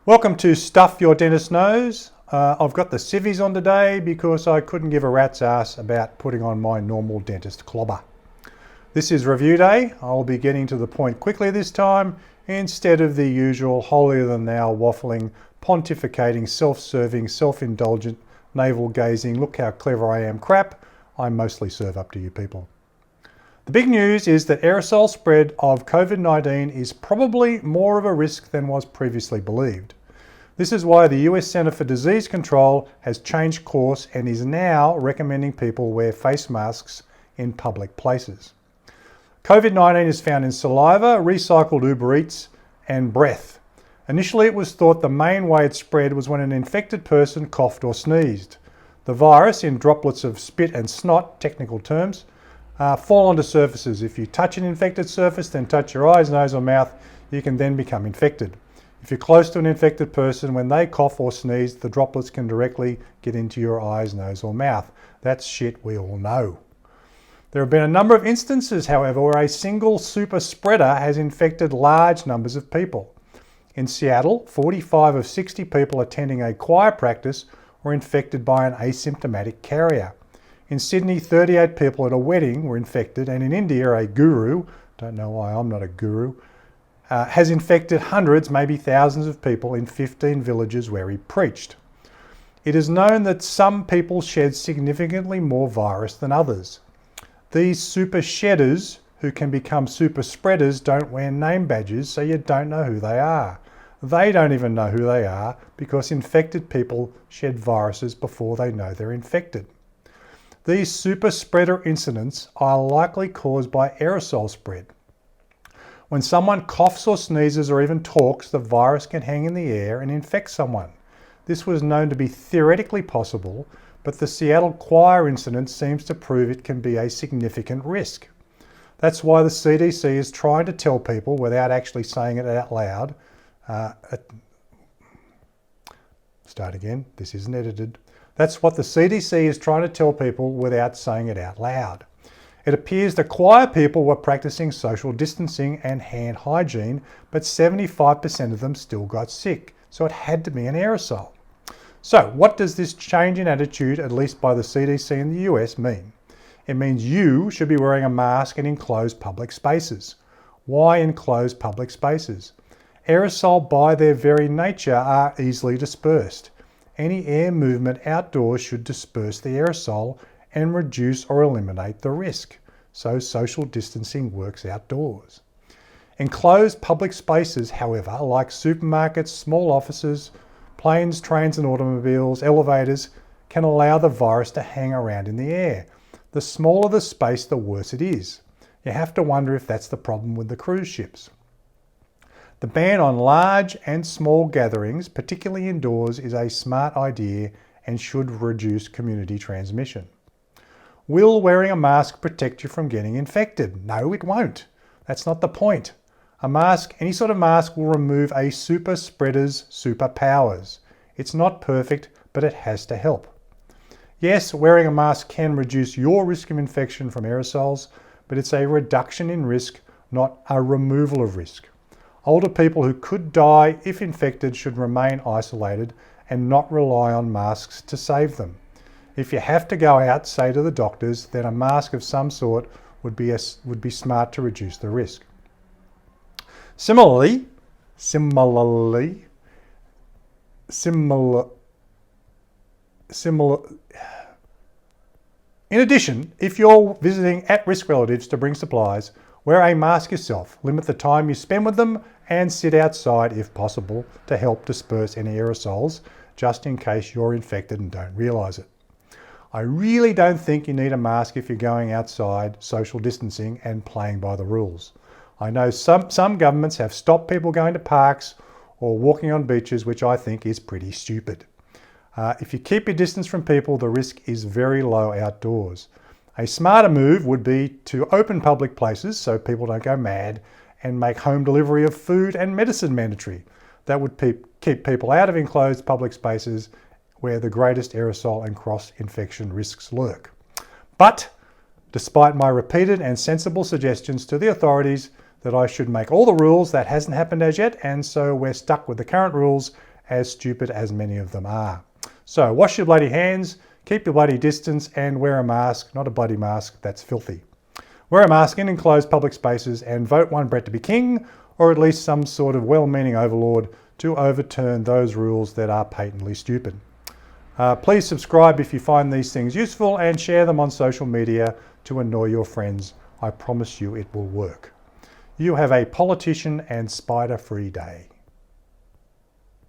Welcome to Stuff Your Dentist Knows. I've got the civvies on today because I couldn't give a rat's ass about putting on my normal dentist clobber. This is review day. I'll be getting to the point quickly this time instead of the usual holier-than-thou waffling, pontificating, self-serving, self-indulgent, navel-gazing, look how clever I am crap I mostly serve up to you people. The big news is that aerosol spread of COVID-19 is probably more of a risk than was previously believed. This is why the US Centre for Disease Control has changed course and is now recommending people wear face masks in public places. COVID-19 is found in saliva, recycled Uber Eats, and breath. Initially, it was thought the main way it spread was when an infected person coughed or sneezed. The virus, in droplets of spit and snot, technical terms, fall onto surfaces. If you touch an infected surface, then touch your eyes, nose or mouth, you can then become infected. If you're close to an infected person, when they cough or sneeze, the droplets can directly get into your eyes, nose or mouth. That's shit we all know. There have been a number of instances, however, where a single super spreader has infected large numbers of people. In Seattle, 45 of 60 people attending a choir practice were infected by an asymptomatic carrier. In Sydney, 38 people at a wedding were infected, and in India, a guru, don't know why I'm not a guru, has infected hundreds, maybe thousands of people in 15 villages where he preached. It is known that some people shed significantly more virus than others. These super shedders, who can become super spreaders, don't wear name badges, so you don't know who they are. They don't even know who they are because infected people shed viruses before they know they're infected. These super spreader incidents are likely caused by aerosol spread. When someone coughs or sneezes or even talks, the virus can hang in the air and infect someone. This was known to be theoretically possible, but the Seattle choir incident seems to prove it can be a significant risk. That's why the CDC is trying to tell people, without actually saying it out loud, this isn't edited. That's what the CDC is trying to tell people without saying it out loud. It appears the choir people were practicing social distancing and hand hygiene, but 75% of them still got sick, so it had to be an aerosol. So what does this change in attitude, at least by the CDC in the US, mean? It means you should be wearing a mask in enclosed public spaces. Why enclosed public spaces? Aerosol, by their very nature, are easily dispersed. Any air movement outdoors should disperse the aerosol and reduce or eliminate the risk. So social distancing works outdoors. Enclosed public spaces, however, like supermarkets, small offices, planes, trains and automobiles, elevators, can allow the virus to hang around in the air. The smaller the space, the worse it is. You have to wonder if that's the problem with the cruise ships. The ban on large and small gatherings, particularly indoors, is a smart idea and should reduce community transmission. Will wearing a mask protect you from getting infected? No, it won't. That's not the point. A mask, any sort of mask, will remove a super spreader's superpowers. It's not perfect, but it has to help. Yes, wearing a mask can reduce your risk of infection from aerosols, but it's a reduction in risk, not a removal of risk. Older people who could die if infected should remain isolated and not rely on masks to save them. If you have to go out, say to the doctors, then a mask of some sort would be smart to reduce the risk. Similarly, in addition, if you're visiting at-risk relatives to bring supplies, wear a mask yourself, limit the time you spend with them, and sit outside if possible to help disperse any aerosols, just in case you're infected and don't realise it. I really don't think you need a mask if you're going outside, social distancing and playing by the rules. I know some governments have stopped people going to parks or walking on beaches, which I think is pretty stupid. If you keep your distance from people, the risk is very low outdoors. A smarter move would be to open public places so people don't go mad and make home delivery of food and medicine mandatory. That would keep people out of enclosed public spaces where the greatest aerosol and cross-infection risks lurk. But despite my repeated and sensible suggestions to the authorities that I should make all the rules, that hasn't happened as yet, and so we're stuck with the current rules as stupid as many of them are. So wash your bloody hands, keep your bloody distance, and wear a mask, not a bloody mask, that's filthy. Wear a mask in enclosed public spaces and vote one Brett to be king, or at least some sort of well-meaning overlord to overturn those rules that are patently stupid. Please subscribe if you find these things useful and share them on social media to annoy your friends. I promise you it will work. You have a politician and spider-free day.